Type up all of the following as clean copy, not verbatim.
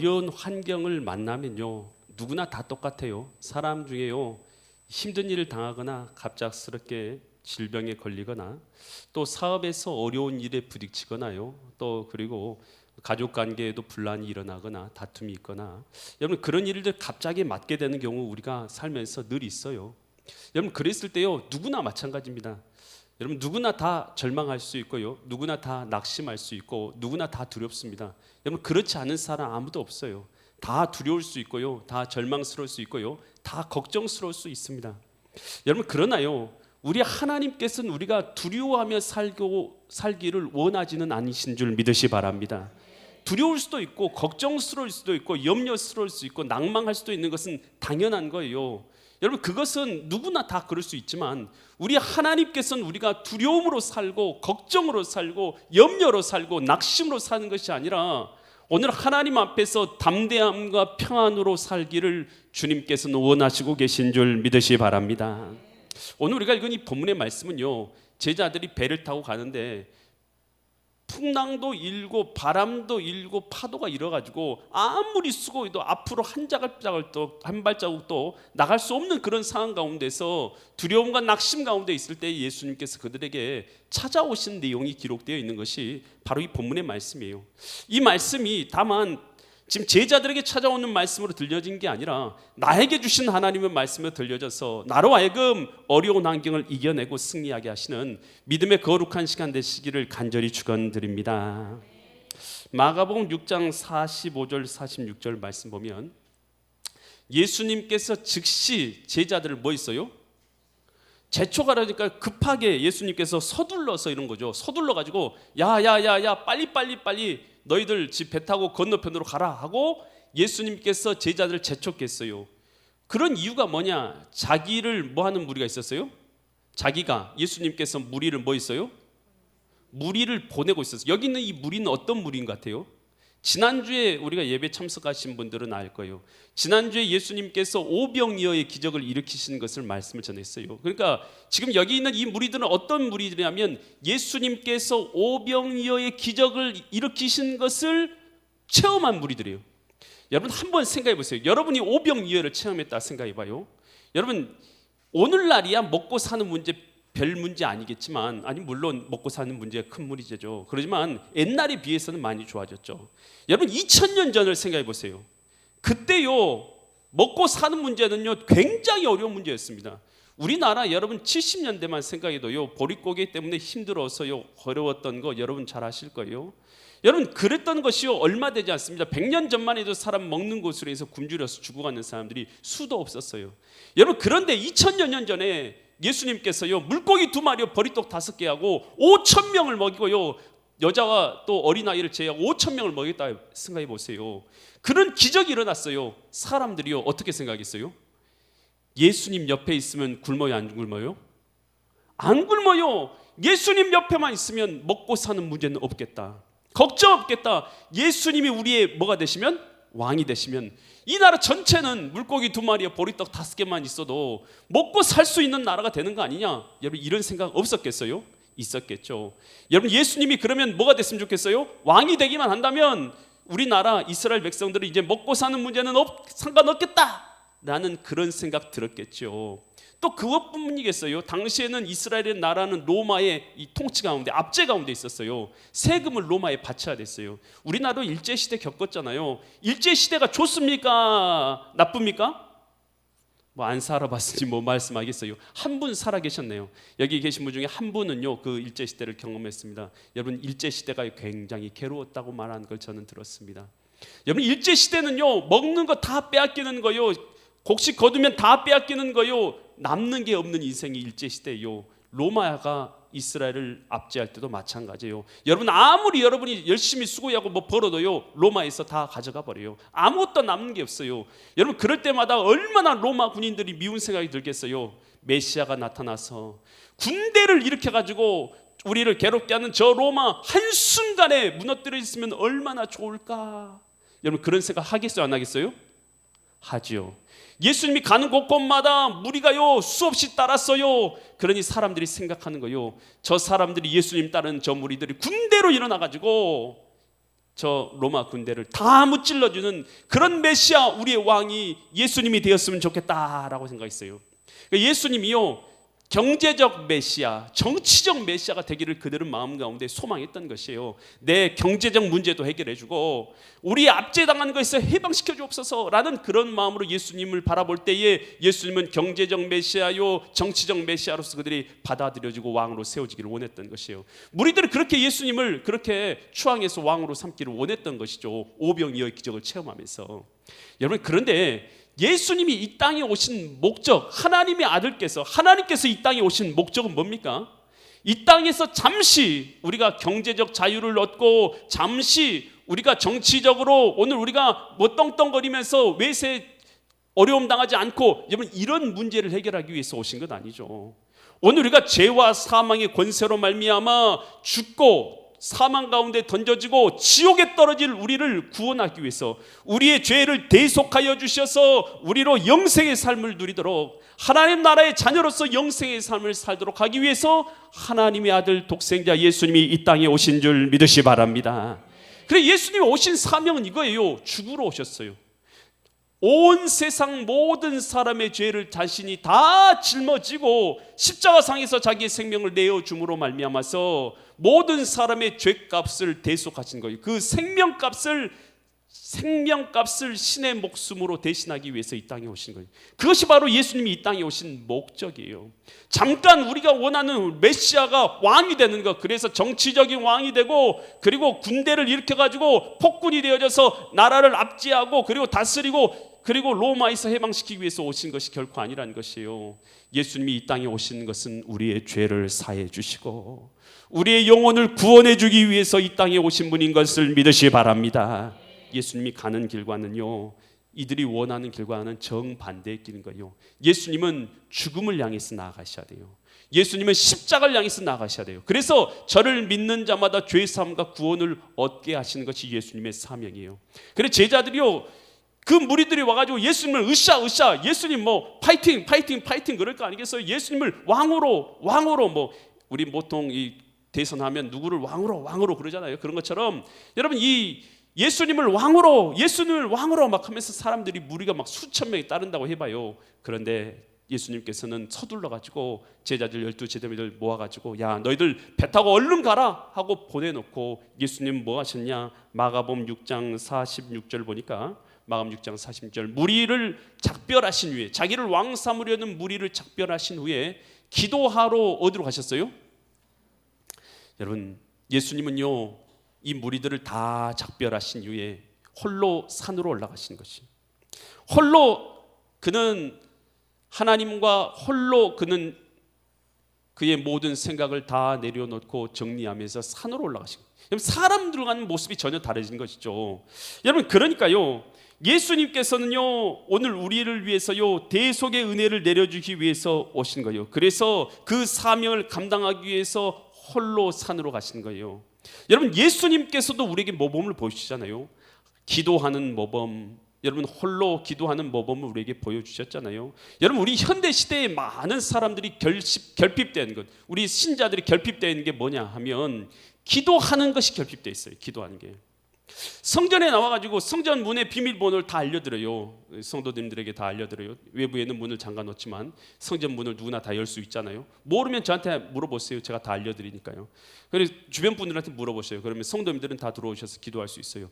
어려운 환경을 만나면요, 누구나 다 똑같아요. 사람 중에요, 힘든 일을 당하거나 갑작스럽게 질병에 걸리거나 또 사업에서 어려운 일에 부딪히거나요, 또 그리고 가족 관계에도 분란이 일어나거나 다툼이 있거나, 여러분 그런 일들 갑자기 맞게 되는 경우 우리가 살면서 늘 있어요. 여러분 그랬을 때요, 누구나 마찬가지입니다. 여러분 누구나 다 절망할 수 있고요, 누구나 다 낙심할 수 있고, 누구나 다 두렵습니다. 여러분 그렇지 않은 사람 아무도 없어요. 다 두려울 수 있고요, 다 절망스러울 수 있고요, 다 걱정스러울 수 있습니다. 여러분 그러나요, 우리 하나님께서는 우리가 두려워하며 살기를 원하지는 않으신 줄 믿으시 바랍니다. 두려울 수도 있고 걱정스러울 수도 있고 염려스러울 수 있고 낭망할 수도 있는 것은 당연한 거예요. 여러분 그것은 누구나 다 그럴 수 있지만, 우리 하나님께서는 우리가 두려움으로 살고 걱정으로 살고 염려로 살고 낙심으로 사는 것이 아니라 오늘 하나님 앞에서 담대함과 평안으로 살기를 주님께서는 원하시고 계신 줄 믿으시 바랍니다. 오늘 우리가 읽은 이 본문의 말씀은요, 제자들이 배를 타고 가는데 풍랑도 일고 바람도 일고 파도가 일어가지고 아무리 수고해도 앞으로 한 발자국도 나갈 수 없는 그런 상황 가운데서 두려움과 낙심 가운데 있을 때 예수님께서 그들에게 찾아오신 내용이 기록되어 있는 것이 바로 이 본문의 말씀이에요. 이 말씀이 다만 지금 제자들에게 찾아오는 말씀으로 들려진 게 아니라 나에게 주신 하나님의 말씀으로 들려져서 나로 하여금 어려운 환경을 이겨내고 승리하게 하시는 믿음의 거룩한 시간 되시기를 간절히 축원드립니다. 마가복음 6장 45절 46절 말씀 보면 예수님께서 즉시 제자들을 뭐 했어요? 재촉하라니까 급하게 예수님께서 서둘러서 이런 거죠. 서둘러 가지고 야야야야 빨리 너희들 집 배 타고 건너편으로 가라 하고 예수님께서 제자들을 재촉했어요. 그런 이유가 뭐냐? 자기를 뭐 하는 무리가 있었어요? 자기가 예수님께서 무리를 뭐 있어요? 무리를 보내고 있었어요. 여기 있는 이 무리는 어떤 무리인 것 같아요? 지난주에 우리가 예배 참석하신 분들은 알 거예요. 지난주에 예수님께서 오병이어의 기적을 일으키신 것을 말씀을 전했어요. 그러니까 지금 여기 있는 이 무리들은 어떤 무리들이냐면 예수님께서 오병이어의 기적을 일으키신 것을 체험한 무리들이에요. 여러분 한번 생각해 보세요. 여러분이 오병이어를 체험했다 생각해 봐요. 여러분 오늘날이야 먹고 사는 문제 별 문제 아니겠지만, 아니 물론 먹고 사는 문제가 큰 문제죠. 그렇지만 옛날에 비해서는 많이 좋아졌죠. 여러분 2000년 전을 생각해 보세요. 그때요 먹고 사는 문제는요 굉장히 어려운 문제였습니다. 우리나라 여러분 70년대만 생각해도요 보릿고개 때문에 힘들어서요 어려웠던 거 여러분 잘 아실 거예요. 여러분 그랬던 것이요 얼마 되지 않습니다. 100년 전만 해도 사람 먹는 곳으로 해서 굶주려서 죽어가는 사람들이 수도 없었어요. 여러분 그런데 2000여 년 전에 예수님께서요 물고기 2마리요 버리떡 5개하고 5,000명을 먹이고요 여자와 또 어린아이를 제외하고 5,000명을 먹였다 생각해 보세요. 그런 기적이 일어났어요. 사람들이요 어떻게 생각했어요? 예수님 옆에 있으면 굶어요 안 굶어요? 안 굶어요. 예수님 옆에만 있으면 먹고 사는 문제는 없겠다, 걱정 없겠다. 예수님이 우리의 뭐가 되시면? 왕이 되시면 이 나라 전체는 물고기 2마리에 보리떡 5개만 있어도 먹고 살 수 있는 나라가 되는 거 아니냐? 여러분 이런 생각 없었겠어요? 있었겠죠. 여러분 예수님이 그러면 뭐가 됐으면 좋겠어요? 왕이 되기만 한다면 우리나라 이스라엘 백성들은 이제 먹고 사는 문제는 상관없겠다 라는 그런 생각 들었겠죠. 또 그것뿐이겠어요? 당시에는 이스라엘의 나라는 로마의 이 통치 가운데 압제 가운데 있었어요. 세금을 로마에 바쳐야 됐어요. 우리나라도 일제시대 겪었잖아요. 일제시대가 좋습니까? 나쁩니까? 뭐 안 살아봤으니 뭐 말씀하겠어요. 한 분 살아 계셨네요. 여기 계신 분 중에 한 분은요 그 일제시대를 경험했습니다. 여러분 일제시대가 굉장히 괴로웠다고 말하는 걸 저는 들었습니다. 여러분 일제시대는요 먹는 거 다 빼앗기는 거요, 곡식 거두면 다 빼앗기는 거요, 남는 게 없는 인생이 일제시대예요. 로마가 이스라엘을 압제할 때도 마찬가지예요. 여러분 아무리 여러분이 열심히 수고하고 뭐 벌어도요 로마에서 다 가져가 버려요. 아무것도 남는 게 없어요. 여러분 그럴 때마다 얼마나 로마 군인들이 미운 생각이 들겠어요. 메시아가 나타나서 군대를 일으켜가지고 우리를 괴롭게 하는 저 로마 한순간에 무너뜨려 있으면 얼마나 좋을까. 여러분 그런 생각 하겠어요 안 하겠어요? 하지요. 예수님이 가는 곳곳마다 무리가요 수없이 따랐어요. 그러니 사람들이 생각하는 거요, 저 사람들이 예수님 따르는 저 무리들이 군대로 일어나가지고 저 로마 군대를 다 무찔러주는 그런 메시아, 우리의 왕이 예수님이 되었으면 좋겠다라고 생각했어요. 예수님이요, 경제적 메시아, 정치적 메시아가 되기를 그들은 마음 가운데 소망했던 것이에요. 내 경제적 문제도 해결해주고 우리 압제당한 것에서 해방시켜 주옵소서라는 그런 마음으로 예수님을 바라볼 때에 예수님은 경제적 메시아요, 정치적 메시아로서 그들이 받아들여지고 왕으로 세워지기를 원했던 것이에요. 무리들은 그렇게 예수님을 그렇게 추앙해서 왕으로 삼기를 원했던 것이죠. 오병이어의 기적을 체험하면서. 여러분, 그런데 예수님이 이 땅에 오신 목적, 하나님의 아들께서, 하나님께서 이 땅에 오신 목적은 뭡니까? 이 땅에서 잠시 우리가 경제적 자유를 얻고 잠시 우리가 정치적으로 오늘 우리가 뭐 떵떵거리면서 외세 어려움 당하지 않고, 여러분, 이런 문제를 해결하기 위해서 오신 것 아니죠. 오늘 우리가 죄와 사망의 권세로 말미암아 죽고 사망 가운데 던져지고 지옥에 떨어질 우리를 구원하기 위해서, 우리의 죄를 대속하여 주셔서 우리로 영생의 삶을 누리도록, 하나님 나라의 자녀로서 영생의 삶을 살도록 하기 위해서 하나님의 아들 독생자 예수님이 이 땅에 오신 줄 믿으시 바랍니다. 그래, 예수님이 오신 사명은 이거예요. 죽으러 오셨어요. 온 세상 모든 사람의 죄를 자신이 다 짊어지고 십자가상에서 자기의 생명을 내어줌으로 말미암아서 모든 사람의 죄값을 대속하신 거예요. 그 생명값을 신의 목숨으로 대신하기 위해서 이 땅에 오신 거예요. 그것이 바로 예수님이 이 땅에 오신 목적이에요. 잠깐 우리가 원하는 메시아가 왕이 되는 것, 그래서 정치적인 왕이 되고 그리고 군대를 일으켜가지고 폭군이 되어져서 나라를 압제하고 그리고 다스리고 그리고 로마에서 해방시키기 위해서 오신 것이 결코 아니라는 것이에요. 예수님이 이 땅에 오신 것은 우리의 죄를 사해 주시고 우리의 영혼을 구원해 주기 위해서 이 땅에 오신 분인 것을 믿으시기 바랍니다. 예수님이 가는 길과는요, 이들이 원하는 길과는 정반대의 길인 거예요. 예수님은 죽음을 향해서 나아가셔야 돼요. 예수님은 십자가를 향해서 나아가셔야 돼요. 그래서 저를 믿는 자마다 죄사함과 구원을 얻게 하시는 것이 예수님의 사명이에요. 그래서 제자들이요, 그 무리들이 와가지고 예수님을 으쌰 예수님 뭐 파이팅 그럴 거 아니겠어요? 예수님을 왕으로 뭐 우리 보통 이 대선하면 누구를 왕으로 그러잖아요. 그런 것처럼 여러분, 이 예수님을 왕으로 막 하면서 사람들이, 무리가 막 수천 명이 따른다고 해봐요. 그런데 예수님께서는 서둘러 가지고 제자들 12제자들 모아가지고, 야, 너희들 배 타고 얼른 가라 하고 보내놓고, 예수님 뭐 하셨냐? 마가복음 6장 46절 보니까, 마가복음 6장 46절, 무리를 작별하신 후에, 자기를 왕 삼으려는 무리를 작별하신 후에 기도하러 어디로 가셨어요? 여러분, 예수님은요, 이 무리들을 다 작별하신 이후에 홀로 산으로 올라가신 것이, 홀로 그는 하나님과 홀로 그는 그의 모든 생각을 다 내려놓고 정리하면서 산으로 올라가신 거예요. 사람들과는 모습이 전혀 다르신 것이죠. 여러분, 그러니까요, 예수님께서는요, 오늘 우리를 위해서요, 대속의 은혜를 내려주기 위해서 오신 거예요. 그래서 그 사명을 감당하기 위해서 홀로 산으로 가신 거예요. 여러분, 예수님께서도 우리에게 모범을 보여주시잖아요. 기도하는 모범, 여러분, 홀로 기도하는 모범을 우리에게 보여주셨잖아요. 여러분, 우리 현대 시대에 많은 사람들이 결핍된 것, 우리 신자들이 결핍되는 게 뭐냐 하면 기도하는 것이 결핍되어 있어요. 기도하는 게. 성전에 나와가지고 성전 문의 비밀번호를 다 알려드려요. 성도님들에게 다 알려드려요. 외부에는 문을 잠가 놓지만 성전 문을 누구나 다 열 수 있잖아요. 모르면 저한테 물어보세요. 제가 다 알려드리니까요. 그래서 주변 분들한테 물어보세요. 그러면 성도님들은 다 들어오셔서 기도할 수 있어요.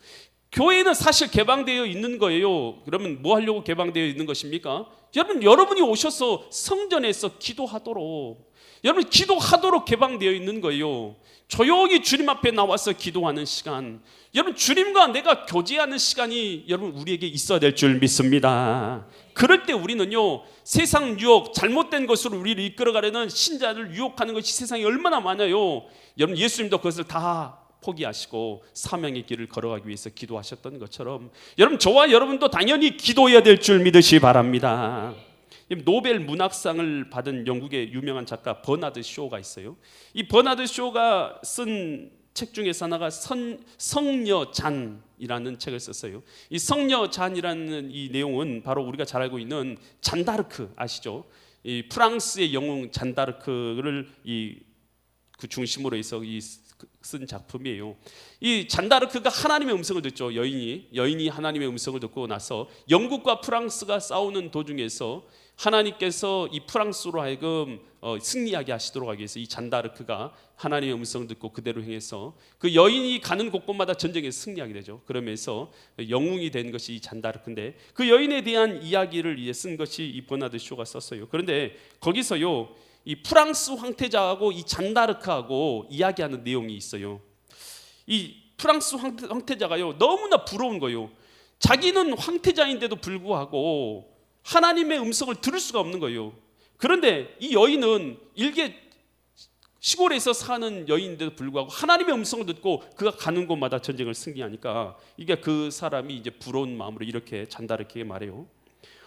교회는 사실 개방되어 있는 거예요. 그러면 뭐 하려고 개방되어 있는 것입니까? 여러분이 오셔서 성전에서 기도하도록, 여러분 기도하도록 개방되어 있는 거예요. 조용히 주님 앞에 나와서 기도하는 시간, 여러분 주님과 내가 교제하는 시간이 여러분 우리에게 있어야 될 줄 믿습니다. 그럴 때 우리는요, 세상 유혹, 잘못된 것으로 우리를 이끌어가려는 신자를 유혹하는 것이 세상에 얼마나 많아요. 여러분, 예수님도 그것을 다 포기하시고 사명의 길을 걸어가기 위해서 기도하셨던 것처럼 여러분, 저와 여러분도 당연히 기도해야 될 줄 믿으시기 바랍니다. 노벨 문학상을 받은 영국의 유명한 작가 버나드 쇼가 있어요. 이 버나드 쇼가 쓴 책 중에서 하나가 성녀잔이라는 책을 썼어요. 이 성녀잔이라는 이 내용은 바로 우리가 잘 알고 있는 잔다르크 아시죠? 이 프랑스의 영웅 잔다르크를 그 중심으로 해서 이 쓴 작품이에요. 이 잔다르크가 하나님의 음성을 듣죠. 여인이 하나님의 음성을 듣고 나서 영국과 프랑스가 싸우는 도중에서 하나님께서 이 프랑스로 하여금 승리하게 하시도록 하기 위해서 이 잔다르크가 하나님의 음성을 듣고 그대로 행해서 그 여인이 가는 곳곳마다 전쟁에서 승리하게 되죠. 그러면서 영웅이 된 것이 이 잔다르크인데 그 여인에 대한 이야기를 쓴 것이 이 버나드 쇼가 썼어요. 그런데 거기서요, 이 프랑스 황태자하고 이 잔다르크하고 이야기하는 내용이 있어요. 이 프랑스 황태자가요, 너무나 부러운 거예요. 자기는 황태자인데도 불구하고 하나님의 음성을 들을 수가 없는 거예요. 그런데 이 여인은 일개 시골에서 사는 여인인데도 불구하고 하나님의 음성을 듣고 그가 가는 곳마다 전쟁을 승리하니까 이게 그 사람이 이제 부러운 마음으로 이렇게 잔다르크에게 말해요.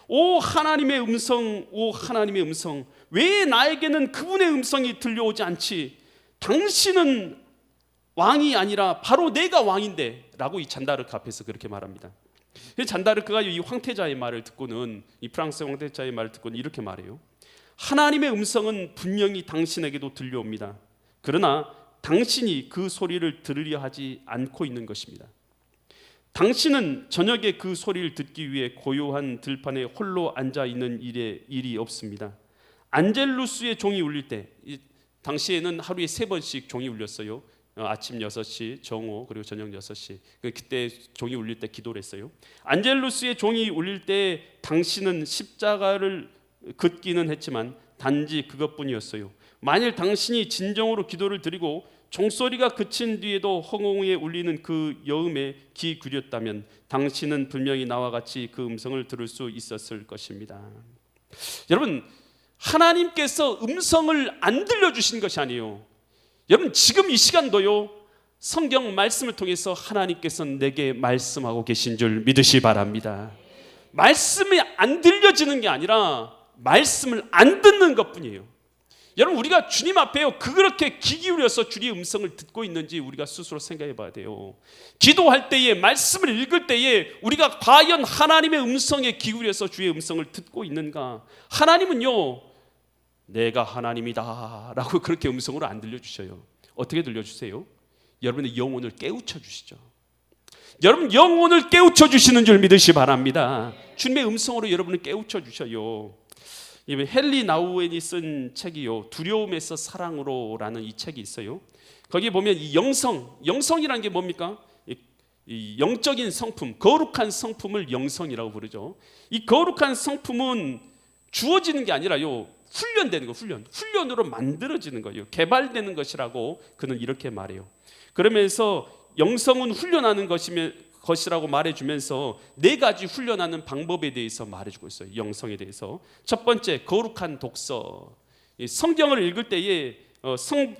오 하나님의 음성, 오 하나님의 음성, 왜 나에게는 그분의 음성이 들려오지 않지? 당신은 왕이 아니라 바로 내가 왕인데 라고 이 잔다르크 앞에서 그렇게 말합니다. 잔다르크가 이 황태자의 말을 듣고는, 이 프랑스 황태자의 말을 듣고는 이렇게 말해요. 하나님의 음성은 분명히 당신에게도 들려옵니다. 그러나 당신이 그 소리를 들으려 하지 않고 있는 것입니다. 당신은 저녁에 그 소리를 듣기 위해 고요한 들판에 홀로 앉아 있는 일이 없습니다. 안젤루스의 종이 울릴 때, 당시에는 하루에 3번씩 종이 울렸어요. 아침 6시, 정오, 그리고 저녁 6시. 그때 종이 울릴 때 기도를 했어요. 안젤루스의 종이 울릴 때 당신은 십자가를 긋기는 했지만 단지 그것뿐이었어요. 만일 당신이 진정으로 기도를 드리고 종소리가 그친 뒤에도 허공에 울리는 그 여음에 귀 기울였다면 당신은 분명히 나와 같이 그 음성을 들을 수 있었을 것입니다. 여러분, 하나님께서 음성을 안 들려주신 것이 아니에요. 여러분, 지금 이 시간도요, 성경 말씀을 통해서 하나님께서 내게 말씀하고 계신 줄 믿으시 바랍니다. 말씀이 안 들려지는 게 아니라 말씀을 안 듣는 것뿐이에요. 여러분, 우리가 주님 앞에요, 그렇게 귀 기울여서 주의 음성을 듣고 있는지 우리가 스스로 생각해 봐야 돼요. 기도할 때에, 말씀을 읽을 때에 우리가 과연 하나님의 음성에 귀 기울여서 주의 음성을 듣고 있는가? 하나님은요, 내가 하나님이다 라고 그렇게 음성으로 안 들려주셔요. 어떻게 들려주세요? 여러분의 영혼을 깨우쳐 주시죠. 여러분, 영혼을 깨우쳐 주시는 줄 믿으시 바랍니다. 주님의 음성으로 여러분을 깨우쳐 주셔요. 헨리 나우엔이 쓴 책이요, 두려움에서 사랑으로라는 이 책이 있어요. 거기에 보면 이 영성이라는 게 뭡니까? 이 영적인 성품, 거룩한 성품을 영성이라고 부르죠. 이 거룩한 성품은 주어지는 게 아니라요, 훈련되는 거, 훈련으로 만들어지는 거예요. 개발되는 것이라고 그는 이렇게 말해요. 그러면서 영성은 훈련하는 것이라고 말해주면서 4가지 훈련하는 방법에 대해서 말해주고 있어요. 영성에 대해서. 첫 번째, 거룩한 독서. 성경을 읽을 때에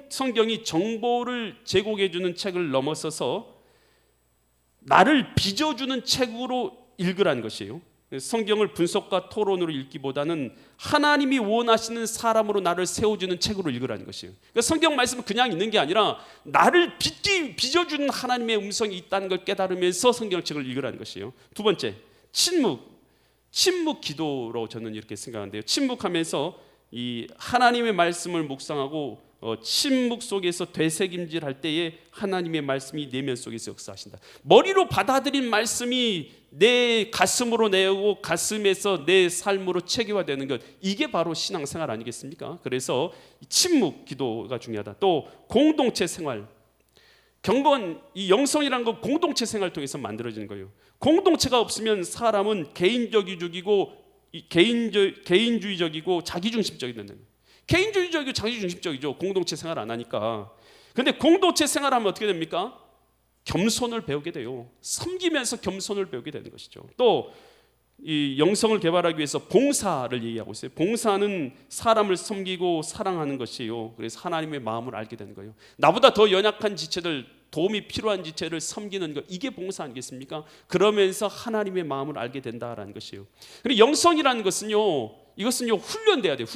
성경이 정보를 제공해주는 책을 넘어서서 나를 빚어주는 책으로 읽으라는 것이에요. 성경을 분석과 토론으로 읽기보다는 하나님이 원하시는 사람으로 나를 세워주는 책으로 읽으라는 것이에요. 그러니까 성경 말씀은 그냥 있는 게 아니라 나를 빚어주는 하나님의 음성이 있다는 걸 깨달으면서 성경책을 읽으라는 것이에요. 두 번째, 침묵 기도로 저는 이렇게 생각하는데요. 침묵하면서 이 하나님의 말씀을 묵상하고 침묵 속에서 되새김질할 때에 하나님의 말씀이 내면 속에서 역사하신다. 머리로 받아들인 말씀이 내 가슴으로 내오고 가슴에서 내 삶으로 체계화되는 것, 이게 바로 신앙생활 아니겠습니까? 그래서 침묵 기도가 중요하다. 또 공동체 생활, 경건, 이 영성이라는 건 공동체 생활을 통해서 만들어지는 거예요. 공동체가 없으면 사람은 개인주의적이고 자기중심적이 되는 거예요. 개인주의적이고 자기중심적이죠. 공동체 생활 안 하니까. 그런데 공동체 생활하면 어떻게 됩니까? 겸손을 배우게 돼요. 섬기면서 겸손을 배우게 되는 것이죠. 또 이 영성을 개발하기 위해서 봉사를 얘기하고 있어요. 봉사는 사람을 섬기고 사랑하는 것이에요. 그래서 하나님의 마음을 알게 되는 거예요. 나보다 더 연약한 지체들, 도움이 필요한 지체를 섬기는 것, 이게 봉사 아니겠습니까? 그러면서 하나님의 마음을 알게 된다라는 것이에요. 그리고 영성이라는 것은요, 이것은요, 훈련돼야 돼요.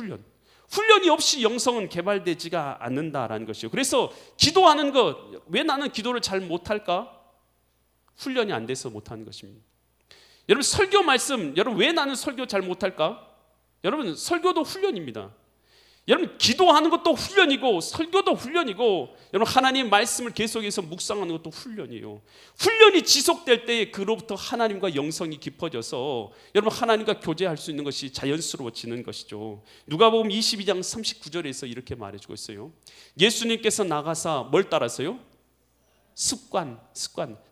훈련이 없이 영성은 개발되지가 않는다라는 것이에요. 그래서 기도하는 것, 왜 나는 기도를 잘 못할까? 훈련이 안 돼서 못하는 것입니다. 여러분, 설교 말씀, 여러분 왜 나는 설교 잘 못할까? 여러분, 설교도 훈련입니다. 여러분 기도하는 것도 훈련이고 설교도 훈련이고 여러분 하나님 말씀을 계속해서 묵상하는 것도 훈련이에요. 훈련이 지속될 때에 그로부터 하나님과 영성이 깊어져서 여러분 하나님과 교제할 수 있는 것이 자연스러워지는 것이죠. 누가복음 22장 39절에서 이렇게 말해주고 있어요. 예수님께서 나가사 뭘 따라서요? 습관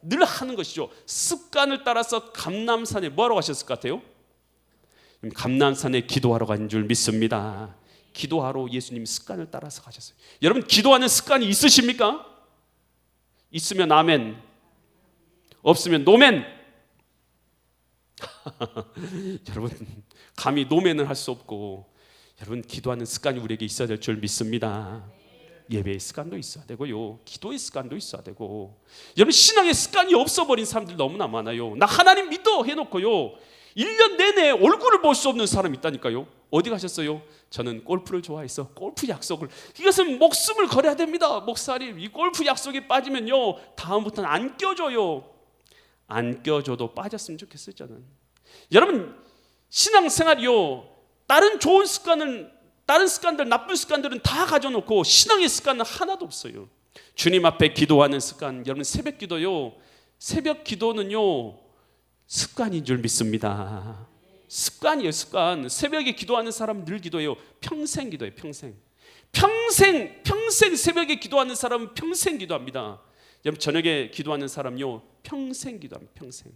늘 하는 것이죠. 습관을 따라서 감람산에 뭐하러 가셨을 것 같아요? 감람산에 기도하러 간 줄 믿습니다. 기도하러 예수님 습관을 따라서 가셨어요. 여러분 기도하는 습관이 있으십니까? 있으면 아멘, 없으면 노멘. 여러분 감히 노멘을 할 수 없고 여러분 기도하는 습관이 우리에게 있어야 될 줄 믿습니다. 예배의 습관도 있어야 되고요, 기도의 습관도 있어야 되고. 여러분 신앙의 습관이 없어버린 사람들 너무나 많아요. 나 하나님 믿어 해놓고요 1년 내내 얼굴을 볼 수 없는 사람이 있다니까요. 어디 가셨어요? 저는 골프를 좋아해서 골프 약속을, 이것은 목숨을 걸어야 됩니다. 목사님 이 골프 약속에 빠지면요 다음부터는 안 껴줘요. 안 껴줘도 빠졌으면 좋겠어요. 저는 여러분 신앙생활이요 다른 좋은 습관은, 다른 습관들, 나쁜 습관들은 다 가져놓고 신앙의 습관은 하나도 없어요. 주님 앞에 기도하는 습관. 여러분 새벽 기도요, 새벽 기도는요 습관인 줄 믿습니다. 습관이에요. 습관. 새벽에 기도하는 사람은 늘 기도해요. 평생 기도해요. 평생 새벽에 기도하는 사람은 평생 기도합니다. 여러분 저녁에 기도하는 사람요 평생 기도합니다. 평생.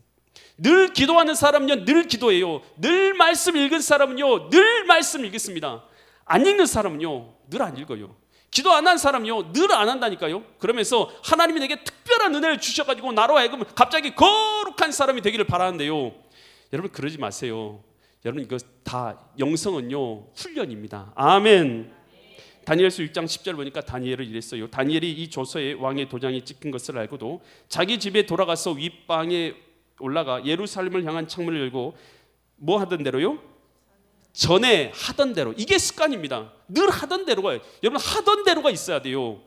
늘 기도하는 사람은요 늘 기도해요. 늘 말씀 읽은 사람은요 늘 말씀 읽습니다. 안 읽는 사람은요 늘 안 읽어요. 기도 안 한 사람은요 늘 안 한다니까요. 그러면서 하나님이 내게 특별한 은혜를 주셔가지고 나로 하여금 갑자기 거룩한 사람이 되기를 바라는데요, 여러분 그러지 마세요. 여러분 이거 다 영성은요 훈련입니다. 아멘. 다니엘서 6장 10절 보니까 다니엘을 이랬어요. 다니엘이 이 조서에 왕의 도장이 찍힌 것을 알고도 자기 집에 돌아가서 윗방에 올라가 예루살렘을 향한 창문을 열고 뭐 하던 대로요? 전에 하던 대로. 이게 습관입니다. 늘 하던 대로가, 여러분 하던 대로가 있어야 돼요.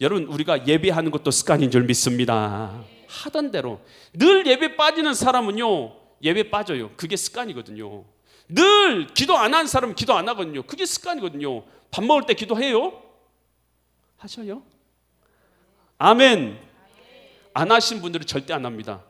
여러분 우리가 예배하는 것도 습관인 줄 믿습니다. 하던 대로. 늘 예배 빠지는 사람은요 예배 빠져요. 그게 습관이거든요. 늘 기도 안 하는 사람은 기도 안 하거든요. 그게 습관이거든요. 밥 먹을 때 기도해요? 하셔요? 아멘. 안 하신 분들은 절대 안 합니다.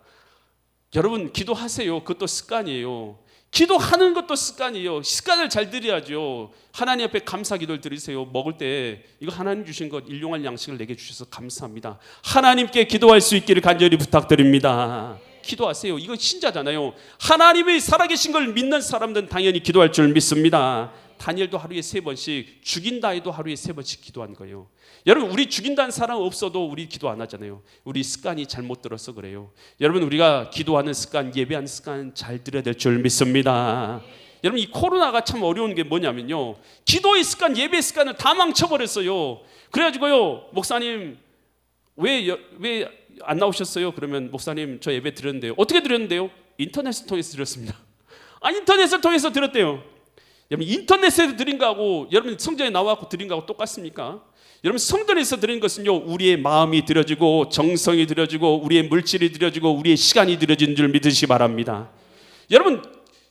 여러분 기도하세요. 그것도 습관이에요. 기도하는 것도 습관이에요. 습관을 잘 들여야죠. 하나님 앞에 감사 기도를 드리세요. 먹을 때 이거 하나님 주신 것 일용할 양식을 내게 주셔서 감사합니다. 하나님께 기도할 수 있기를 간절히 부탁드립니다. 기도하세요. 이거 신자잖아요. 하나님의 살아계신 걸 믿는 사람들은 당연히 기도할 줄 믿습니다. 다니엘도 하루에 3번씩, 죽인다 해도 하루에 3번씩 기도한 거예요. 여러분 우리 죽인다는 사람 없어도 우리 기도 안 하잖아요. 우리 습관이 잘못 들어서 그래요. 여러분 우리가 기도하는 습관, 예배하는 습관 잘 들여야 될 줄 믿습니다. 여러분 이 코로나가 참 어려운 게 뭐냐면요, 기도의 습관, 예배의 습관을 다 망쳐버렸어요. 그래가지고요 목사님 왜 안 나오셨어요? 그러면 목사님 저 예배 드렸는데요. 어떻게 드렸는데요? 인터넷을 통해서 드렸습니다. 인터넷을 통해서 드렸대요. 여러분 인터넷에서 드린 거하고 여러분 성전에 나와서 드린 거하고 똑같습니까? 여러분 성전에서 드린 것은요 우리의 마음이 드려지고 정성이 드려지고 우리의 물질이 드려지고 우리의 시간이 드려진 줄 믿으시기 바랍니다. 여러분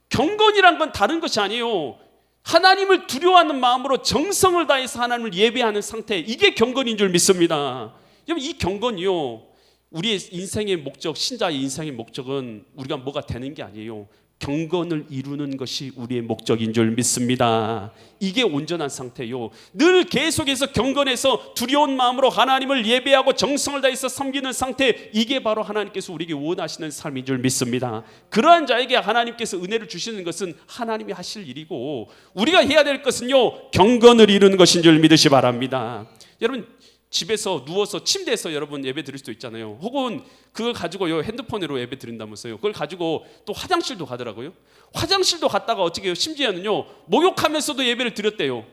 경건이란 건 다른 것이 아니에요. 하나님을 두려워하는 마음으로 정성을 다해서 하나님을 예배하는 상태, 이게 경건인 줄 믿습니다. 여러분 이 경건이요 우리의 인생의 목적, 신자의 인생의 목적은 우리가 뭐가 되는 게 아니에요. 경건을 이루는 것이 우리의 목적인 줄 믿습니다. 이게 온전한 상태요. 늘 계속해서 경건해서 두려운 마음으로 하나님을 예배하고 정성을 다해서 섬기는 상태, 이게 바로 하나님께서 우리에게 원하시는 삶인 줄 믿습니다. 그러한 자에게 하나님께서 은혜를 주시는 것은 하나님이 하실 일이고 우리가 해야 될 것은요 경건을 이루는 것인 줄 믿으시 바랍니다. 여러분 집에서 누워서 침대에서 여러분 예배 드릴 수도 있잖아요. 혹은 그걸 가지고요 핸드폰으로 예배 드린다면서요. 그걸 가지고 또 화장실도 가더라고요. 화장실도 갔다가 어떻게 해요? 심지어는요 목욕하면서도 예배를 드렸대요.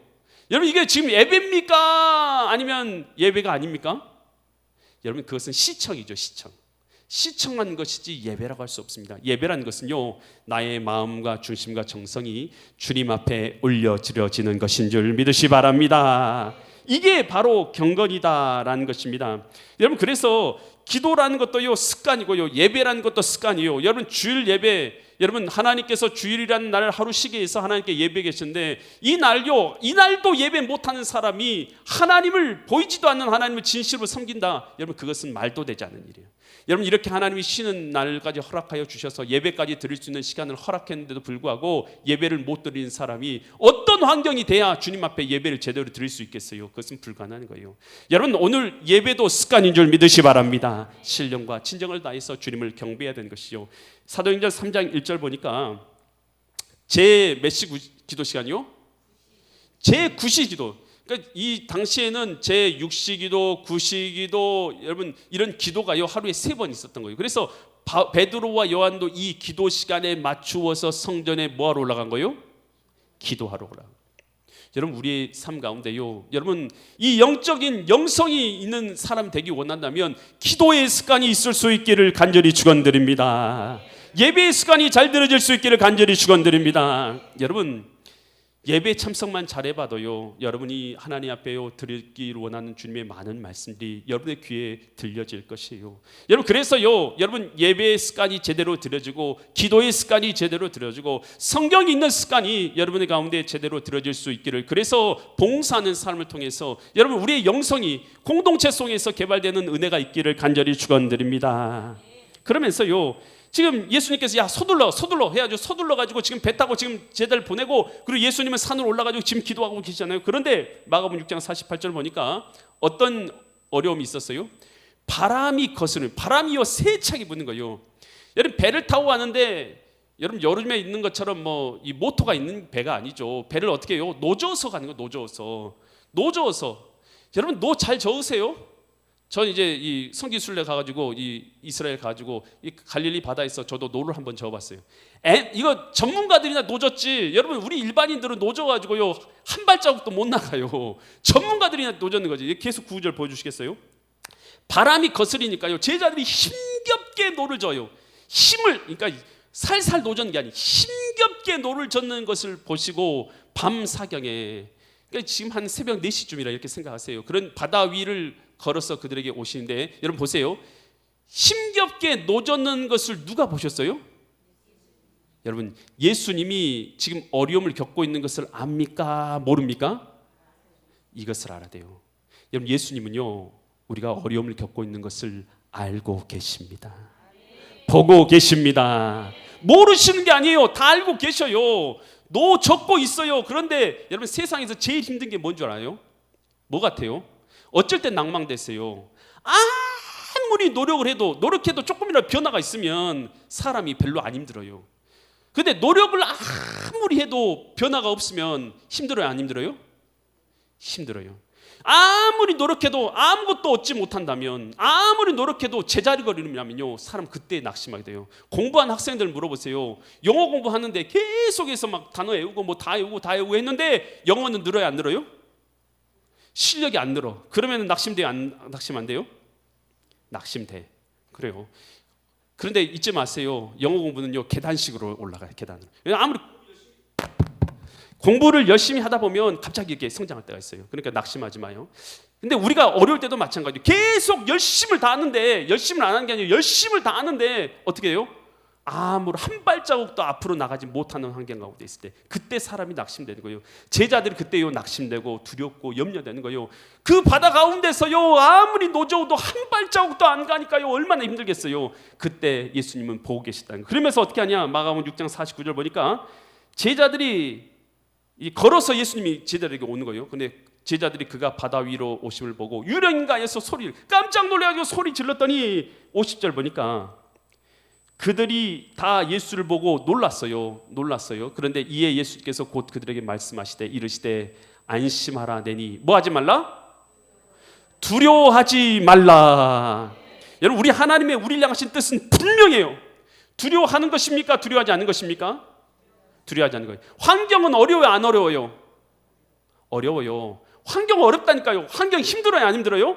여러분 이게 지금 예배입니까? 아니면 예배가 아닙니까? 여러분 그것은 시청이죠. 시청한 것이지 예배라고 할 수 없습니다. 예배라는 것은요 나의 마음과 중심과 정성이 주님 앞에 올려드려지는 것인 줄 믿으시 바랍니다. 이게 바로 경건이다라는 것입니다. 여러분 그래서 기도라는 것도요 습관이고요 예배라는 것도 습관이요. 여러분 주일 예배 여러분 하나님께서 주일이라는 날 하루 쉬게 해서 하나님께 예배 계셨는데 이날도 예배 못하는 사람이 하나님을 보이지도 않는 하나님을 진실로 섬긴다. 여러분 그것은 말도 되지 않는 일이에요. 여러분 이렇게 하나님이 쉬는 날까지 허락하여 주셔서 예배까지 드릴 수 있는 시간을 허락했는데도 불구하고 예배를 못 드리는 사람이 어떤 환경이 돼야 주님 앞에 예배를 제대로 드릴 수 있겠어요? 그것은 불가능한 거예요. 여러분 오늘 예배도 습관인 줄 믿으시 바랍니다. 신령과 진정을 다해서 주님을 경배해야 되는 것이요. 사도행전 3장 1절 보니까 제 몇 시 기도 시간이요? 제 9시 기도. 그러니까 이 당시에는 제 6시 기도, 9시 기도, 여러분 이런 기도가요 하루에 3번 있었던 거예요. 그래서 베드로와 요한도 이 기도 시간에 맞추어서 성전에 뭐하러 올라간 거예요? 기도하러 올라간 거예요. 여러분 우리의 삶 가운데요, 여러분 이 영적인 영성이 있는 사람 되기 원한다면 기도의 습관이 있을 수 있기를 간절히 축원드립니다. 예배의 습관이 잘 들어질 수 있기를 간절히 축원드립니다. 여러분 예배 참석만 잘해봐도요, 여러분이 하나님 앞에요 드리기를 원하는 주님의 많은 말씀들이 여러분의 귀에 들려질 것이에요. 여러분 그래서요, 여러분 예배의 습관이 제대로 들어지고 기도의 습관이 제대로 들어지고 성경이 있는 습관이 여러분의 가운데 제대로 들어질 수 있기를, 그래서 봉사하는 삶을 통해서 여러분 우리의 영성이 공동체 속에서 개발되는 은혜가 있기를 간절히 축원드립니다. 그러면서요, 지금 예수님께서 야 서둘러 해가지고 서둘러 가지고 지금 배 타고 지금 제자를 보내고, 그리고 예수님은 산으로 올라가지고 지금 기도하고 계시잖아요. 그런데 마가복음 6장 48절 보니까 어떤 어려움이 있었어요? 바람이 거스는, 바람이요 세차게 부는 거예요. 여러분 배를 타고 가는데 여러분 여름에 있는 것처럼 뭐 이 모터가 있는 배가 아니죠. 배를 어떻게 해요? 노저어서 가는 거예요. 노저어서. 여러분 노 잘 저으세요? 전 이제 이 성지순례 가가지고 이 이스라엘 가가지고 이 갈릴리 바다에서 저도 노를 한번 저어봤어요. 이거 전문가들이나 노졌지. 여러분 우리 일반인들은 노져가지고요 한 발자국도 못 나가요. 전문가들이나 노졌는 거지. 계속 구절 보여주시겠어요? 바람이 거스리니까요 제자들이 힘겹게 노를 져요. 그러니까 살살 노젓는 게 아니고 힘겹게 노를 젓는 것을 보시고 밤 사경에, 그러니까 지금 한 새벽 4시쯤이라 이렇게 생각하세요. 그런 바다 위를 걸어서 그들에게 오시는데, 여러분 보세요. 힘겹게 노젓는 것을 누가 보셨어요? 여러분 예수님이 지금 어려움을 겪고 있는 것을 압니까? 모릅니까? 이것을 알아야 돼요. 여러분 예수님은요 우리가 어려움을 겪고 있는 것을 알고 계십니다. 보고 계십니다. 모르시는 게 아니에요. 다 알고 계셔요. 노 적고 있어요. 그런데 여러분 세상에서 제일 힘든 게 뭔 줄 알아요? 뭐 같아요? 어쩔 땐 낭망됐어요. 아무리 노력해도 조금이라도 변화가 있으면 사람이 별로 안 힘들어요. 근데 노력을 아무리 해도 변화가 없으면 힘들어요, 안 힘들어요? 힘들어요. 아무리 노력해도 아무것도 얻지 못한다면, 아무리 노력해도 제자리걸음이라면요 사람 그때 낙심하게 돼요. 공부한 학생들 물어보세요. 영어 공부하는데 계속해서 막 단어 외우고 뭐 다 외우고 했는데 영어는 늘어요, 안 늘어요? 실력이 안 늘어. 그러면 낙심 안 돼요? 낙심돼. 그래요. 그런데 잊지 마세요. 영어 공부는요 계단식으로 올라가요. 계단으로. 아무리 공부를 열심히 하다 보면 갑자기 이렇게 성장할 때가 있어요. 그러니까 낙심하지 마요. 근데 우리가 어려울 때도 마찬가지예요. 계속 열심을 다하는데, 열심을 안 하는 게 아니라 열심을 다하는데 어떻게 해요? 아무런 한 발자국도 앞으로 나가지 못하는 환경 가운데 있을 때, 그때 사람이 낙심되는 거예요. 제자들이 그때요 낙심되고 두렵고 염려되는 거예요. 그 바다 가운데서요 아무리 노져도 한 발자국도 안 가니까요 얼마나 힘들겠어요. 그때 예수님은 보고 계시다는 거예요. 그러면서 어떻게 하냐? 마가복음 6장 49절 보니까 제자들이 걸어서 예수님이 제자들에게 오는 거예요. 근데 제자들이 그가 바다 위로 오심을 보고 유령인가에서 소리를 깜짝 놀라가지고 소리 질렀더니 50절 보니까 그들이 다 예수를 보고 놀랐어요. 그런데 이에 예수께서 곧 그들에게 말씀하시되 이르시되 안심하라 내니 뭐 하지 말라? 두려워하지 말라. 여러분 우리 하나님의 우리를 향하신 뜻은 분명해요. 두려워하는 것입니까? 두려워하지 않는 것입니까? 두려워하지 않는 거예요. 환경은 어려워요, 안 어려워요? 어려워요. 환경 어렵다니까요. 환경 힘들어요, 안 힘들어요?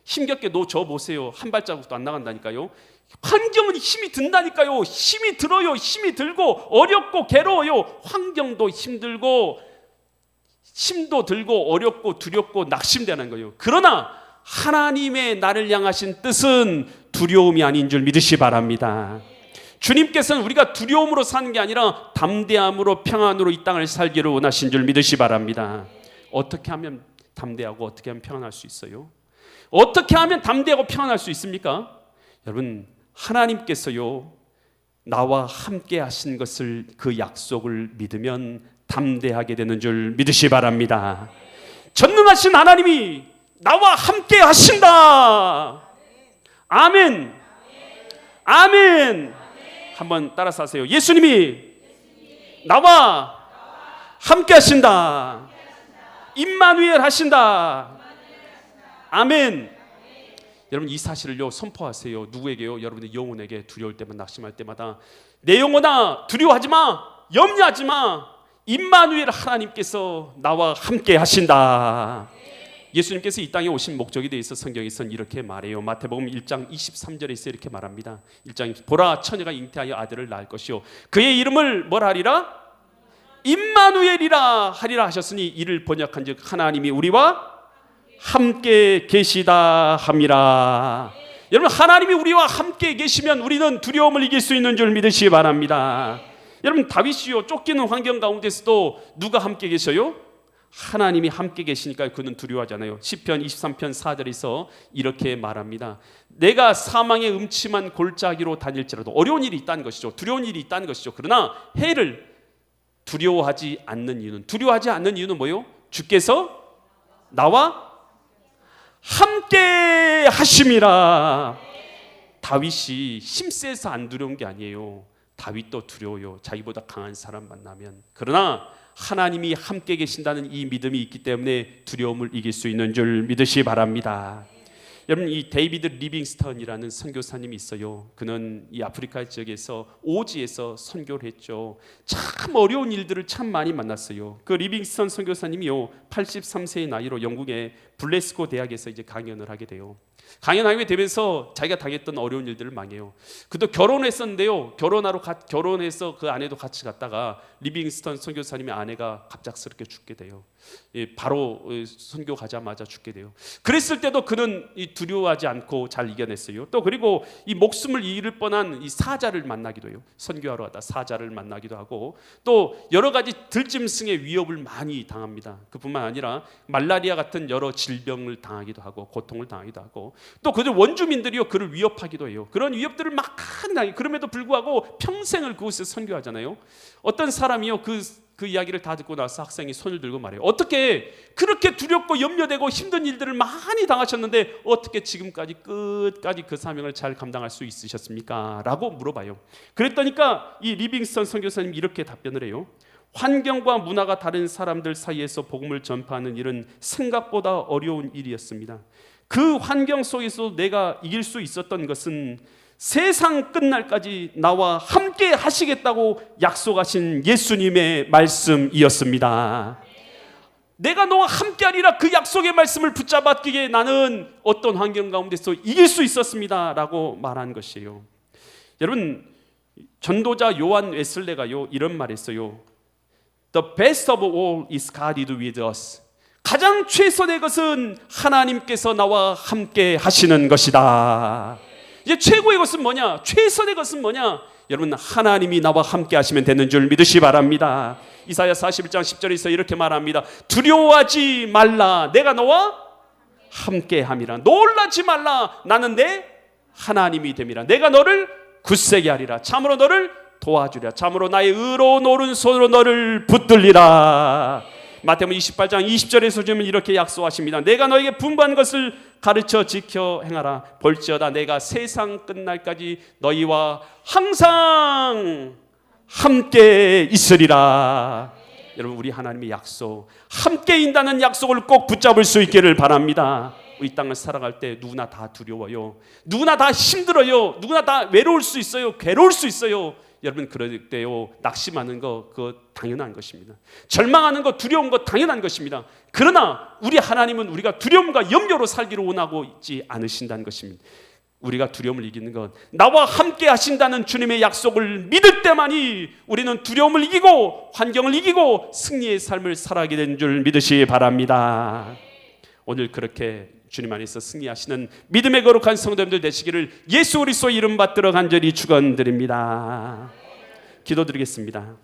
힘겹게 노져 보세요. 한 발자국도 안 나간다니까요. 환경은 힘이 든다니까요. 힘이 들어요. 힘이 들고 어렵고 괴로워요. 환경도 힘들고 힘도 들고 어렵고 두렵고 낙심되는 거예요. 그러나 하나님의 나를 향하신 뜻은 두려움이 아닌 줄 믿으시 바랍니다. 주님께서는 우리가 두려움으로 사는 게 아니라 담대함으로 평안으로 이 땅을 살기를 원하신 줄 믿으시 바랍니다. 어떻게 하면 담대하고 어떻게 하면 평안할 수 있어요? 어떻게 하면 담대하고 평안할 수 있습니까? 여러분, 하나님께서요 나와 함께 하신 것을, 그 약속을 믿으면 담대하게 되는 줄 믿으시 바랍니다. 전능하신 하나님이 나와 함께 하신다. 아멘. 아멘. 한번 따라서 하세요. 예수님이 나와 함께 하신다. 임마누엘 하신다. 아멘. 여러분, 이 사실을요 선포하세요. 누구에게요? 여러분의 영혼에게. 두려울 때만, 낙심할 때마다 내 영혼아 두려워하지 마, 염려하지 마. 임마누엘 하나님께서 나와 함께 하신다. 예수님께서 이 땅에 오신 목적에 대해서 성경에서는 이렇게 말해요. 마태복음 1장 23절에서 이렇게 말합니다. 1장 보라, 처녀가 잉태하여 아들을 낳을 것이요 그의 이름을 뭐라 하리라? 임마누엘이라 하리라 하셨으니 이를 번역한즉 하나님이 우리와 함께 계시다 함이라. 여러분, 하나님이 우리와 함께 계시면 우리는 두려움을 이길 수 있는 줄 믿으시기 바랍니다. 여러분, 다윗이요 쫓기는 환경 가운데서도 누가 함께 계셔요? 하나님이 함께 계시니까 그는 두려워하지 않아요. 시편 23편 4절에서 이렇게 말합니다. 내가 사망의 음침한 골짜기로 다닐지라도, 어려운 일이 있다는 것이죠. 두려운 일이 있다는 것이죠. 그러나 해를 두려워하지 않는 이유는 뭐예요? 주께서 나와 함께 하심이라. 다윗이 힘세서 안 두려운 게 아니에요. 다윗도 두려워요. 자기보다 강한 사람 만나면. 그러나 하나님이 함께 계신다는 이 믿음이 있기 때문에 두려움을 이길 수 있는 줄 믿으시기 바랍니다. 여러분, 이 데이비드 리빙스턴이라는 선교사님이 있어요. 그는 이 아프리카 지역에서 오지에서 선교를 했죠. 참 어려운 일들을 참 많이 만났어요. 그 리빙스턴 선교사님이요 83세의 나이로 영국의 블레스코 대학에서 이제 강연을 하게 돼요. 강연하게 되면서 자기가 당했던 어려운 일들을 망해요. 그도 결혼했었는데요. 결혼해서 그 아내도 같이 갔다가 리빙스턴 선교사님의 아내가 갑작스럽게 죽게 돼요. 바로 선교 가자마자 죽게 돼요. 그랬을 때도 그는 두려워하지 않고 잘 이겨냈어요. 또 그리고 이 목숨을 잃을 뻔한 이 사자를 만나기도 해요. 선교하러 가다 사자를 만나기도 하고, 또 여러 가지 들짐승의 위협을 많이 당합니다. 그뿐만 아니라 말라리아 같은 여러 질병을 당하기도 하고 고통을 당하기도 하고, 또 그들 원주민들이요 그를 위협하기도 해요. 그런 위협들을 막 당해. 그럼에도 불구하고 평생을 그곳에서 선교하잖아요. 어떤 사람이요 그 이야기를 다 듣고 나서 학생이 손을 들고 말해요. 어떻게 그렇게 두렵고 염려되고 힘든 일들을 많이 당하셨는데 어떻게 지금까지 끝까지 그 사명을 잘 감당할 수 있으셨습니까? 라고 물어봐요. 그랬더니까 이 리빙스턴 선교사님이 이렇게 답변을 해요. 환경과 문화가 다른 사람들 사이에서 복음을 전파하는 일은 생각보다 어려운 일이었습니다. 그 환경 속에서 내가 이길 수 있었던 것은 세상 끝날까지 나와 함께 하시겠다고 약속하신 예수님의 말씀이었습니다. 내가 너와 함께 하리라, 그 약속의 말씀을 붙잡았기에 나는 어떤 환경 가운데서 이길 수 있었습니다 라고 말한 것이에요. 여러분, 전도자 요한 웨슬레가요 이런 말했어요. The best of all is God is with us. 가장 최선의 것은 하나님께서 나와 함께 하시는 것이다. 이제 최고의 것은 뭐냐? 최선의 것은 뭐냐? 여러분, 하나님이 나와 함께 하시면 되는 줄 믿으시 바랍니다. 이사야 41장 10절에서 이렇게 말합니다. 두려워하지 말라, 내가 너와 함께 함이라. 놀라지 말라, 나는 내 하나님이 됨이라. 내가 너를 굳세게 하리라. 참으로 너를 도와주리라. 참으로 나의 의로운 오른손으로 너를 붙들리라. 마태복음 28장 20절에서 주면 이렇게 약속하십니다. 내가 너에게 분부한 것을 가르쳐 지켜 행하라. 볼지어다 내가 세상 끝날까지 너희와 항상 함께 있으리라. 여러분, 우리 하나님의 약속, 함께 인다는 약속을 꼭 붙잡을 수 있기를 바랍니다. 이 땅을 살아갈 때 누구나 다 두려워요. 누구나 다 힘들어요. 누구나 다 외로울 수 있어요. 괴로울 수 있어요. 여러분, 그럴 때요 낙심하는 거 그거 당연한 것입니다. 절망하는 거, 두려운 거 당연한 것입니다. 그러나 우리 하나님은 우리가 두려움과 염려로 살기를 원하고 있지 않으신다는 것입니다. 우리가 두려움을 이기는 건 나와 함께 하신다는 주님의 약속을 믿을 때만이 우리는 두려움을 이기고 환경을 이기고 승리의 삶을 살아가게 된 줄 믿으시기 바랍니다. 오늘 그렇게 주님 안에서 승리하시는 믿음의 거룩한 성도님들 되시기를 예수 그리스도의 이름 받들어 간절히 축원드립니다. 기도드리겠습니다.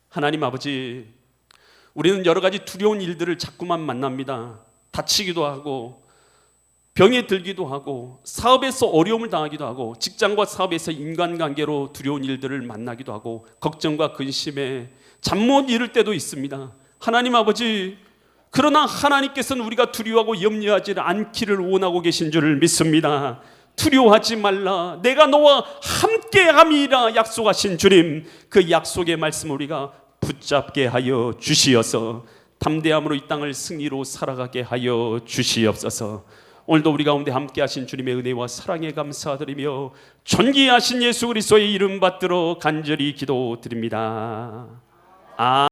하나님 아버지, 우리는 여러 가지 두려운 일들을 자꾸만 만납니다. 다치기도 하고 병에 들기도 하고 사업에서 어려움을 당하기도 하고 직장과 사업에서 인간관계로 두려운 일들을 만나기도 하고 걱정과 근심에 잠 못 이룰 때도 있습니다. 하나님 아버지, 그러나 하나님께서는 우리가 두려워하고 염려하지 않기를 원하고 계신 줄을 믿습니다. 두려워하지 말라, 내가 너와 함께함이라 약속하신 주님, 그 약속의 말씀 우리가 붙잡게 하여 주시어서 담대함으로 이 땅을 승리로 살아가게 하여 주시옵소서. 오늘도 우리 가운데 함께 하신 주님의 은혜와 사랑에 감사드리며 존귀하신 예수 그리스도의 이름 받들어 간절히 기도드립니다.